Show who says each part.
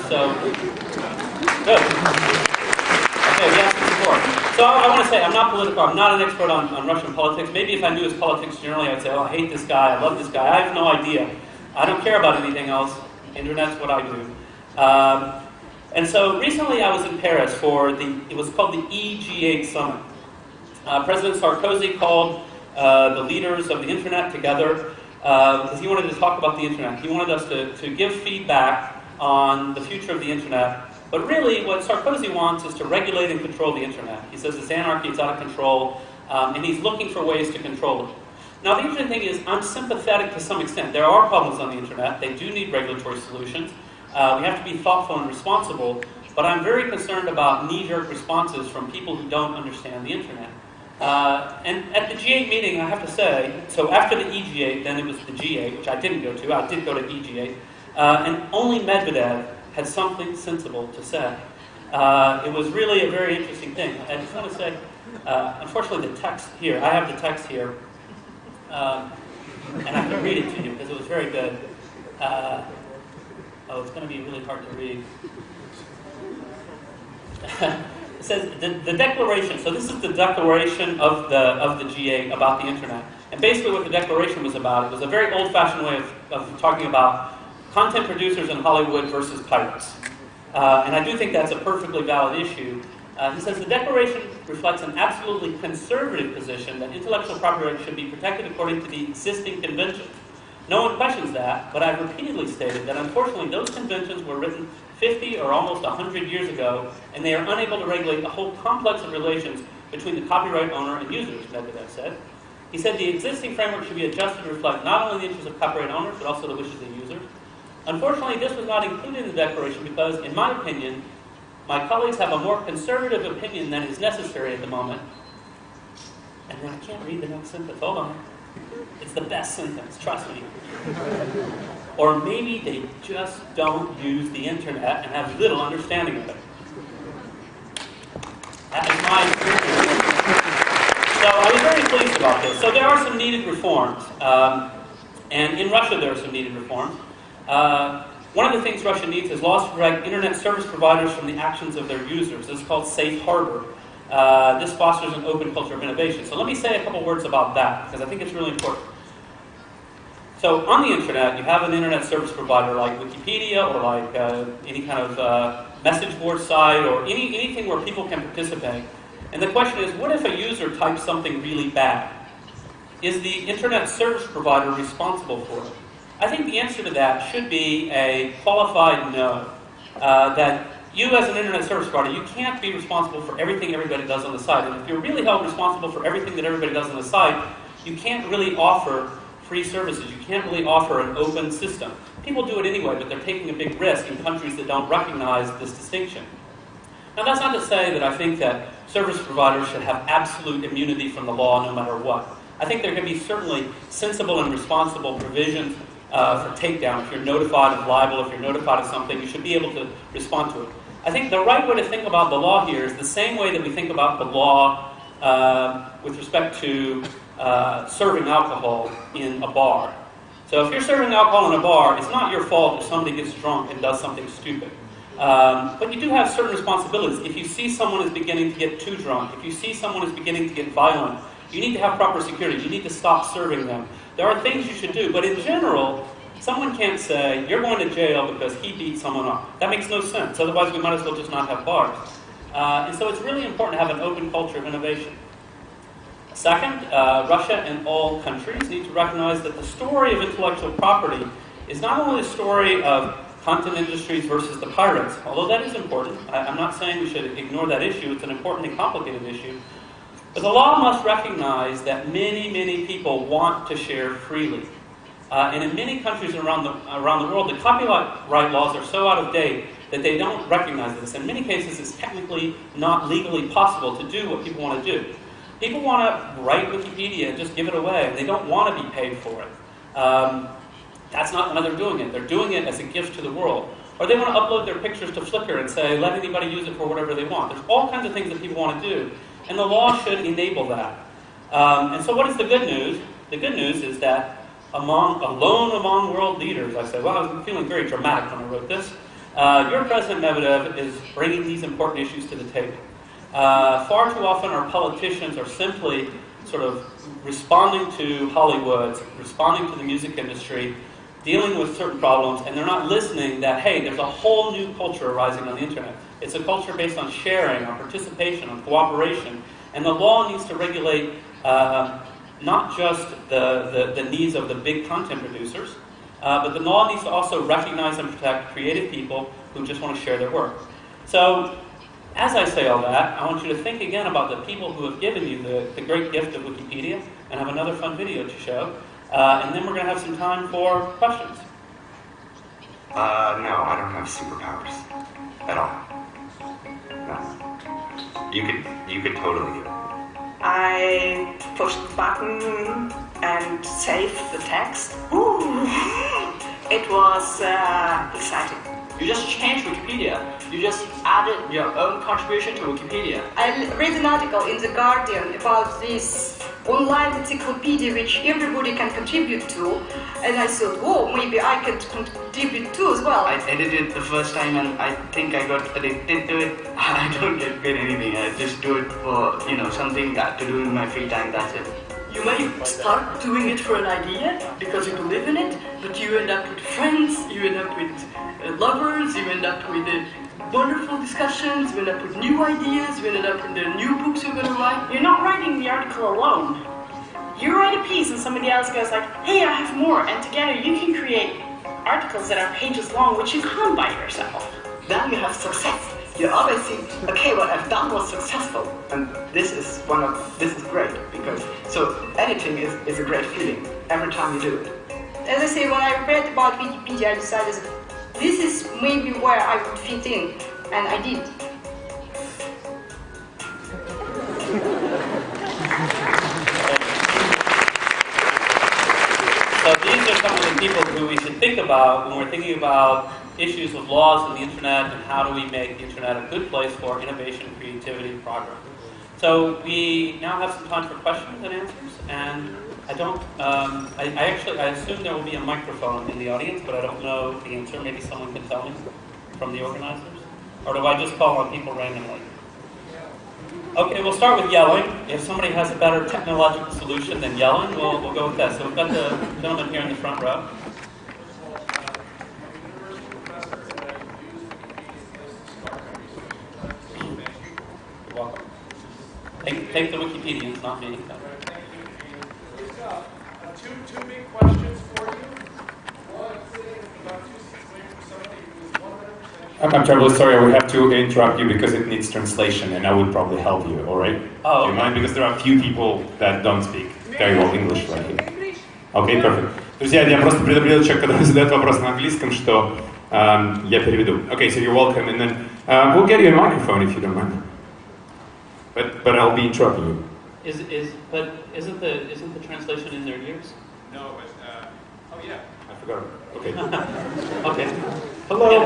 Speaker 1: So, good. Okay, yes, support. So I want to say, I'm not political, I'm not an expert on Russian politics. Maybe if I knew his politics generally, I'd say, oh, I hate this guy, I love this guy. I have no idea. I don't care about anything else. Internet's what I do. And so recently I was in Paris for it was called the EG8 Summit. President Sarkozy called the leaders of the internet together because he wanted to talk about the internet. He wanted us to give feedback on the future of the internet. But really, what Sarkozy wants is to regulate and control the internet. He says it's anarchy, it's out of control, and he's looking for ways to control it. Now, the interesting thing is, I'm sympathetic to some extent. There are problems on the internet. They do need regulatory solutions. We have to be thoughtful and responsible. But I'm very concerned about knee-jerk responses from people who don't understand the internet. And at the G8 meeting, I have to say, so after the EG8, then it was the G8, which I didn't go to. I did go to EG8. And only Medvedev had something sensible to say. It was really a very interesting thing. I just want to say, unfortunately, the text here, I have the text here, and I can read it to you because it was very good. It's going to be really hard to read. It says the declaration. So this is the declaration of the G8 about the internet. And basically, what the declaration was about, it was a very old-fashioned way of talking about content producers in Hollywood versus pirates. And I do think that's a perfectly valid issue. He says the declaration reflects an absolutely conservative position that intellectual property rights should be protected according to the existing conventions. No one questions that, but I've repeatedly stated that unfortunately those conventions were written 50 or almost 100 years ago, and they are unable to regulate the whole complex of relations between the copyright owner and users, Medvedev said. He said the existing framework should be adjusted to reflect not only the interests of copyright owners, but also the wishes of users. Unfortunately, this was not included in the declaration because, in my opinion, my colleagues have a more conservative opinion than is necessary at the moment. And then I can't read the next sentence. Hold on. It's the best sentence, trust me. Or maybe they just don't use the internet and have little understanding of it. That is my opinion. So I was very pleased about this. So there are some needed reforms. And in Russia there are some needed reforms. One of the things Russia needs is laws to protect internet service providers from the actions of their users. This is called safe harbor. This fosters an open culture of innovation. So let me say a couple words about that, because I think it's really important. So on the internet, you have an internet service provider like Wikipedia or like any kind of message board site or anything where people can participate. And the question is, what if a user types something really bad? Is the internet service provider responsible for it? I think the answer to that should be a qualified no. That you as an internet service provider, you can't be responsible for everything everybody does on the site. And if you're really held responsible for everything that everybody does on the site, you can't really offer free services. You can't really offer an open system. People do it anyway, but they're taking a big risk in countries that don't recognize this distinction. Now that's not to say that I think that service providers should have absolute immunity from the law no matter what. I think there can be certainly sensible and responsible provisions for takedown. If you're notified of libel, if you're notified of something, you should be able to respond to it. I think the right way to think about the law here is the same way that we think about the law with respect to serving alcohol in a bar. So if you're serving alcohol in a bar, it's not your fault if somebody gets drunk and does something stupid. But you do have certain responsibilities. If you see someone is beginning to get too drunk, if you see someone is beginning to get violent, you need to have proper security. You need to stop serving them. There are things you should do, but in general, someone can't say, you're going to jail because he beat someone up. That makes no sense. Otherwise, we might as well just not have bars. And so it's really important to have an open culture of innovation. Second, Russia and all countries need to recognize that the story of intellectual property is not only the story of content industries versus the pirates, although that is important. I'm not saying we should ignore that issue. It's an important and complicated issue. But the law must recognize that many, many people want to share freely. And in many countries around the world, the copyright laws are so out of date that they don't recognize this. In many cases, it's technically not legally possible to do what people want to do. People want to write Wikipedia and just give it away, and they don't want to be paid for it. That's not why they're doing it. They're doing it as a gift to the world. Or they want to upload their pictures to Flickr and say, let anybody use it for whatever they want. There's all kinds of things that people want to do. And the law should enable that. And so what is the good news? The good news is that alone among world leaders, I said, well, I was feeling very dramatic when I wrote this. Your president, Medvedev, is bringing these important issues to the table. Far too often our politicians are simply sort of responding to Hollywood, responding to the music industry, dealing with certain problems, and they're not listening that, hey, there's a whole new culture arising on the internet. It's a culture based on sharing, on participation, on cooperation, and the law needs to regulate not just the needs of the big content producers, but the law needs to also recognize and protect creative people who just want to share their work. So, as I say all that, I want you to think again about the people who have given you the great gift of Wikipedia, and have another fun video to show. And then we're going to have some time for questions.
Speaker 2: No, I don't have superpowers. At all. No. You could totally do it.
Speaker 3: I push the button and save the text. Ooh. It was exciting.
Speaker 4: You just changed Wikipedia. You just added your own contribution to Wikipedia.
Speaker 3: I read an article in The Guardian about this online encyclopedia which everybody can contribute to, and I thought, whoa, maybe I could contribute too as well.
Speaker 5: I edited it the first time and I think I got addicted to it. I don't get paid anything. I just do it for, something to do in my free time, that's it.
Speaker 6: You may start doing it for an idea because you believe in it, but you end up with friends, you end up with lovers, you end up with wonderful discussions, you end up with new ideas, you end up with the new books you're going to write.
Speaker 7: You're not writing the article alone. You write a piece and somebody else goes like, hey, I have more, and together you can create articles that are pages long, which you can't by yourself.
Speaker 5: Then you have success. You always see, okay, what I've done was successful, and this is great, because, so editing is a great feeling, every time you do it.
Speaker 3: As I say, when I read about Wikipedia, I decided this is maybe where I would fit in, and I did.
Speaker 1: So these are some of the people who we should think about when we're thinking about issues of laws on the internet and how do we make the internet a good place for innovation, creativity, and progress. So we now have some time for questions and answers, and I assume there will be a microphone in the audience, but I don't know the answer. Maybe someone can tell me from the organizers? Or do I just call on people randomly? Okay, we'll start with yelling. If somebody has a better technological solution than yelling, we'll go with that. So we've got the gentleman here in the front row. You're welcome. Take the Wikipedians, not me.
Speaker 8: Two big questions for you. One, sitting about 2 seats away from somebody who is 100%.
Speaker 9: I'm terribly sorry, I would have to interrupt you because it needs translation, and I would probably help you, alright?
Speaker 1: Oh.
Speaker 9: Do you mind? Because there are a few people that don't speak very well English right here. Okay, perfect. Друзья, я просто предупредил человека, который задает вопрос на английском, что я переведу. Okay, so you're welcome, and then we'll get you a microphone if you don't mind. But I'll be interrupting you.
Speaker 1: But isn't the translation in their ears?
Speaker 8: No, but, oh yeah.
Speaker 9: I forgot. Okay.
Speaker 1: Okay.
Speaker 9: Hello,